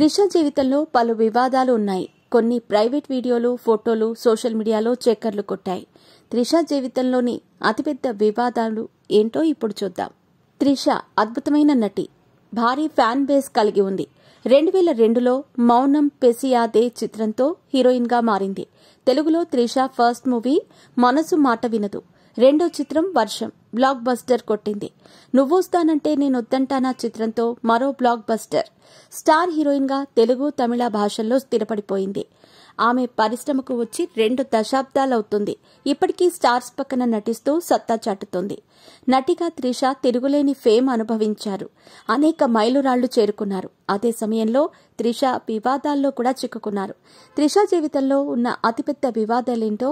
త్రిష జీవితంలో పలు వివాదాలు ఉన్నాయి. కొన్ని ప్రైవేట్ వీడియోలు, ఫోటోలు సోషల్ మీడియాలో చక్కర్లు కొట్టాయి. త్రిష జీవితంలోని అతిపెద్ద వివాదాలు ఏంటో ఇప్పుడు చూద్దాం. త్రిష అద్భుతమైన నటి, భారీ ఫ్యాన్ బేస్ కలిగి ఉంది. 2002లో మౌనం పెసియాదే చిత్రంతో హీరోయిన్ గా మారింది. తెలుగులో త్రిష ఫస్ట్ మూవీ మనసు మాట వినదు. రెండో చిత్రం వర్షం బ్లాక్ బస్టర్ కొట్టింది. నువ్వొస్తానంటే నేనొద్దంటానా చిత్రంతో మరో బ్లాక్ బస్టర్. స్టార్ హీరోయిన్ గా తెలుగు, తమిళ భాషల్లో స్థిరపడిపోయింది. ఆమె పరిశ్రమకు వచ్చి 2 దశాబ్దాలవుతుంది. ఇప్పటికీ స్టార్స్ పక్కన నటిస్తూ సత్తా చాటుతోంది. నటిగా త్రిష తిరుగులేని ఫేమ్ అనుభవించారు. అనేక మైలురాళ్లు చేరుకున్నారు. అదే సమయంలో త్రిష వివాదాల్లో కూడా చిక్కుకున్నారు. త్రిష జీవితంలో ఉన్న అతిపెద్ద వివాదాలేంటో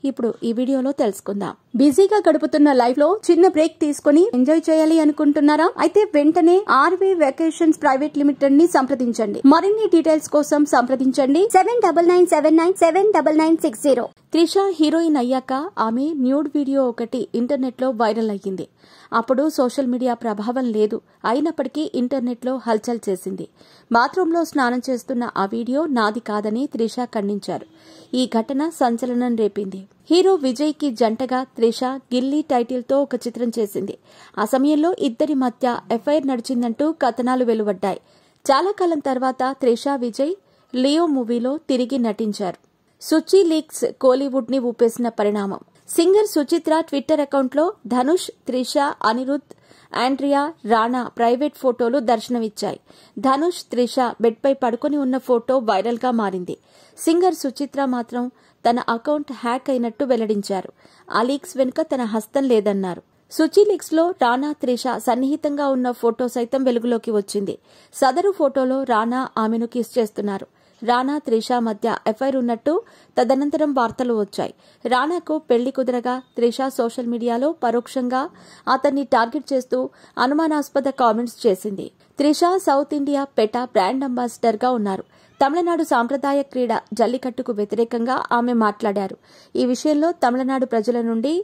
ఇప్పుడు ఈ వీడియోలో తెలుసుకుందాం. బిజీగా గడుపుతున్న లైఫ్ లో చిన్న బ్రేక్ తీసుకుని ఎంజాయ్ చేయాలి అనుకుంటున్నారా? అయితే వెంటనే ఆర్వే వెకేషన్స్ ప్రైవేట్ లిమిటెడ్ ని సంప్రదించండి. మరిన్ని డీటెయిల్స్ కోసం సంప్రదించండి 7997979960. త్రిష హీరోయిన్ అయ్యాక ఆమె న్యూడ్ వీడియో ఒకటి ఇంటర్నెట్ లో వైరల్ అయ్యింది. అప్పుడు సోషల్ మీడియా ప్రభావం లేదు. అయినప్పటికీ ఇంటర్నెట్ లో హల్చల్ చేసింది. బాత్రూంలో స్నానం చేస్తున్న ఆ వీడియో నాది కాదని త్రిష ఖండించారు. ఈ ఘటన సంచలనం రేపింది. హీరో విజయ్ కి జంటగా త్రిష గిల్లీ టైటిల్ తో ఒక చిత్రం చేసింది. ఆ సమయంలో ఇద్దరి మధ్య ఎఫ్ఐఆర్ నడిచిందంటూ కథనాలు వెలువడ్డాయి. చాలా కాలం తర్వాత త్రిష, విజయ్ లియో మూవీలో తిరిగి నటించారు. సుచి లీక్స్ కోలీవుడ్ ని ఊపేసిన పరిణామం. సింగర్ సుచిత్ర ట్విట్టర్ అకౌంట్లో ధనుష్, త్రిష, అనిరుద్, ఆండ్రియా, రాణా ప్రైవేట్ ఫోటోలు దర్శనమిచ్చాయి. ధనుష్, త్రిష బెడ్ పై పడుకుని ఉన్న ఫోటో వైరల్ గా మారింది. సింగర్ సుచిత్ర మాత్రం తన అకౌంట్ హ్యాక్ అయినట్టు వెల్లడించారు. ఆ లీక్స్ వెనుక తన హస్తం లేదన్నారు. సుచి లీక్స్ లో రాణా, త్రిష సన్నిహితంగా ఉన్న ఫోటో సైతం వెలుగులోకి వచ్చింది. సదరు ఫోటోలో రాణా ఆమెను కిస్ చేస్తున్నారు. రాణా, త్రిష మధ్య ఎఫ్ఐఆర్ ఉన్నట్టు తదనంతరం వార్తలు వచ్చాయి. రాణాకు పెళ్లి కుదరగా త్రిష సోషల్ మీడియాలో పరోక్షంగా అతన్ని టార్గెట్ చేస్తూ అనుమానాస్పద కామెంట్స్ చేసింది. Trisha South India PETA brand ambassador గా ఉన్నారు. తమిళనాడు సాంప్రదాయ క్రీడ జల్లికట్టుకు వ్యతిరేకంగా ఆమె మాట్లాడారు. ఈ విషయంలో తమిళనాడు ప్రజల నుండి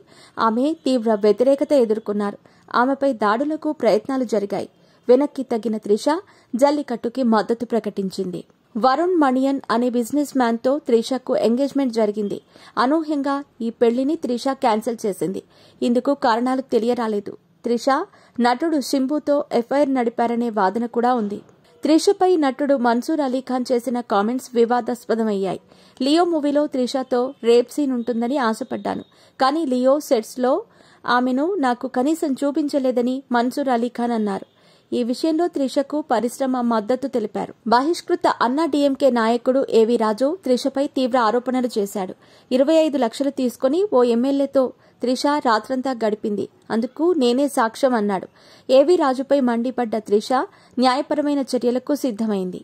ఆమె తీవ్ర వ్యతిరేకత ఎదుర్కొన్నారు. ఆమెపై దాడులకు ప్రయత్నాలు జరిగాయి. వెనక్కి తగ్గిన త్రిష జల్లికట్టుకి మద్దతు ప్రకటించింది. వరుణ్ మణియన్ అనే బిజినెస్ మ్యాన్ తో త్రిషకు ఎంగేజ్మెంట్ జరిగింది. అనూహ్యంగా ఈ పెళ్లిని త్రిష క్యాన్సిల్ చేసింది. ఇందుకు కారణాలు తెలియరాలేదు. త్రిష నటుడు శింబుతో ఎఫ్ఐఆర్ నడిపారనే వాదన కూడా ఉంది. త్రిషపై నటుడు మన్సూర్ అలీఖాన్ చేసిన కామెంట్స్ వివాదాస్పదమయ్యాయి. లియో మూవీలో త్రిషతో రేప్ సీన్ ఉంటుందని ఆశపడ్డాను, కానీ లియో సెట్స్ లో ఆమెను నాకు కనీసం చూపించలేదని మన్సూర్ అలీఖాన్ అన్నారు. ఈ విషయంలో త్రిషకు పరిశ్రమ మద్దతు తెలిపారు. బహిష్కృత అన్నా డీఎంకే నాయకుడు ఏవీ రాజు త్రిషపై తీవ్ర ఆరోపణలు చేశాడు. 25 లక్షలు తీసుకుని ఓ ఎమ్మెల్యేతో త్రిష రాత్రంతా గడిపింది, అందుకు నేనే సాక్ష్యం అన్నాడు. ఏవీ రాజుపై మండిపడ్డ త్రిష న్యాయపరమైన చర్యలకు సిద్దమైంది.